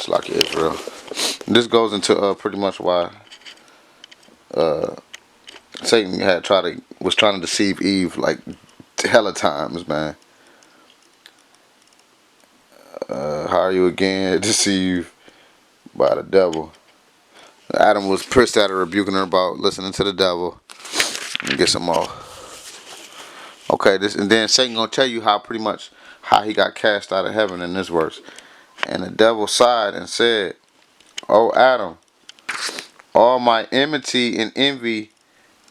It's like Israel. This goes into pretty much why Satan was trying to deceive Eve like hella times, man. How are you again deceived by the devil? Adam was pissed at her, rebuking her about listening to the devil. Let me get some more. Okay, this and then Satan gonna tell you how pretty much how he got cast out of heaven in this verse. And the devil sighed and said, "O Adam, all my enmity and envy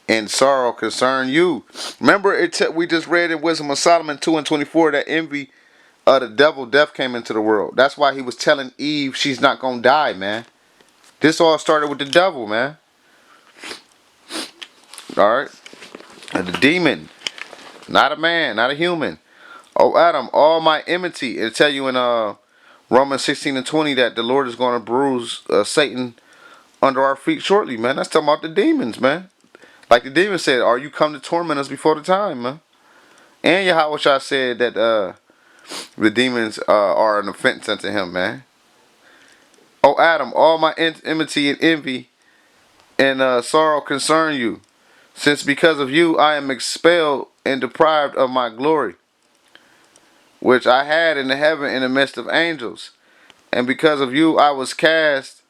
and sorrow concern you." Remember, we just read in Wisdom of Solomon 2:24 that envy of the devil, death came into the world. That's why he was telling Eve she's not gonna die, man. This all started with the devil, man. All right, and the demon, not a man, not a human. Oh Adam, all my enmity. It'll tell you in Romans 16:20 that the Lord is going to bruise Satan under our feet shortly, man. That's talking about the demons, man. Like the demon said, "Are you come to torment us before the time, man?" And Yahweh said that the demons are an offense unto him, man. Oh Adam, all my enmity and envy and sorrow concern you, since because of you I am expelled and deprived of my glory, which I had in the heaven in the midst of angels. And because of you I was cast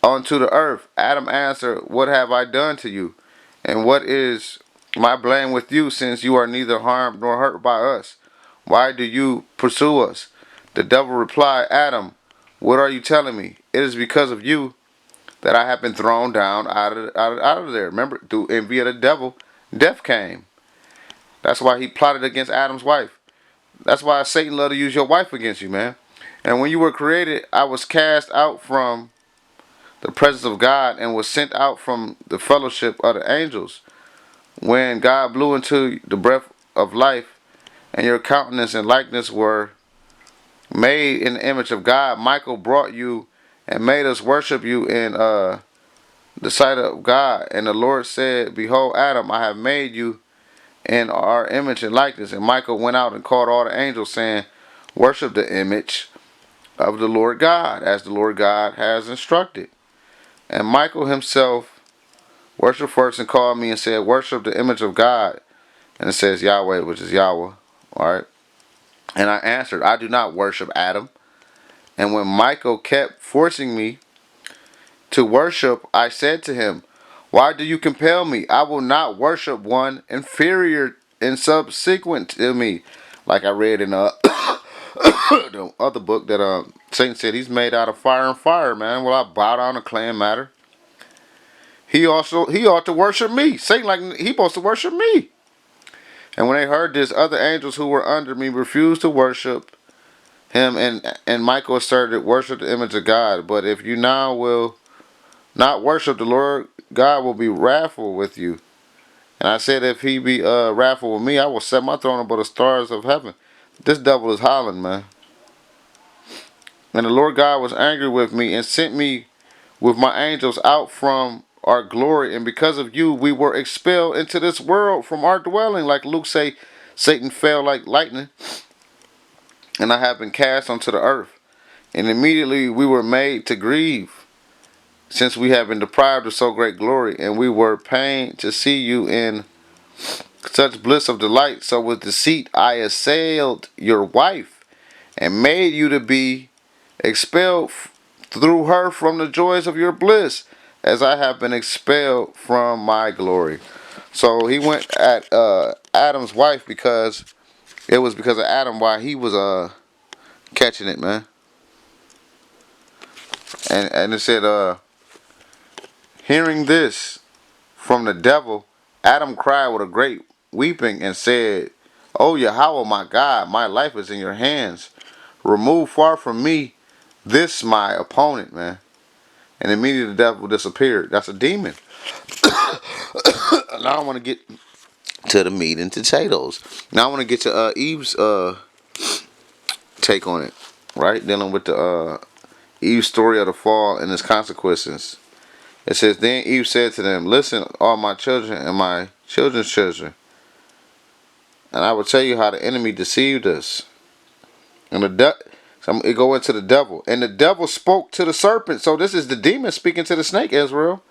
onto the earth. Adam answered, "What have I done to you? And what is my blame with you, since you are neither harmed nor hurt by us? Why do you pursue us?" The devil replied, "Adam, what are you telling me? It is because of you that I have been thrown down out of there." Remember, through envy of the devil, death came. That's why he plotted against Adam's wife. That's why Satan loved to use your wife against you, man. And when you were created, I was cast out from the presence of God and was sent out from the fellowship of the angels. When God blew into the breath of life, and your countenance and likeness were made in the image of God, Michael brought you and made us worship you in the sight of God. And the Lord said, "Behold, Adam, I have made you in our image and likeness." And Michael went out and called all the angels, saying, "Worship the image of the Lord God, as the Lord God has instructed." And Michael himself worshiped first and called me and said, "Worship the image of God." And it says Yahweh, which is Yahweh. Alright. And I answered, "I do not worship Adam." And when Michael kept forcing me to worship, I said to him, "Why do you compel me? I will not worship one inferior and subsequent to me." Like I read in the other book that Satan said he's made out of fire and fire, man. Well, I bow down to clay and matter. He ought to worship me. Satan, like, he supposed to worship me. And when they heard this, other angels who were under me refused to worship him, and Michael asserted, "Worship the image of God. But if you now will not worship the Lord, God will be wrathful with you." And I said, "If he be wrathful with me, I will set my throne above the stars of heaven." This devil is hollering, man. And the Lord God was angry with me and sent me with my angels out from our glory. And because of you, we were expelled into this world from our dwelling. Like Luke say, Satan fell like lightning, and I have been cast onto the earth. And immediately we were made to grieve, since we have been deprived of so great glory. And we were pained to see you in such bliss of delight. So with deceit I assailed your wife, and made you to be expelled through her from the joys of your bliss, as I have been expelled from my glory. So he went at Adam's wife because it was because of Adam why he was catching it, man. And it said hearing this from the devil, Adam cried with a great weeping and said, "O Yahweh, my God, my life is in your hands. Remove far from me this my opponent," man. And immediately the devil disappeared. That's a demon. Now I want to get to the meat and potatoes. Now I want to get to Eve's take on it, right? Dealing with the Eve's story of the fall and its consequences. It says, "Then Eve said to them, Listen, all my children and my children's children, and I will tell you how the enemy deceived us." And It go into the devil. And the devil spoke to the serpent. So this is the demon speaking to the snake, Israel.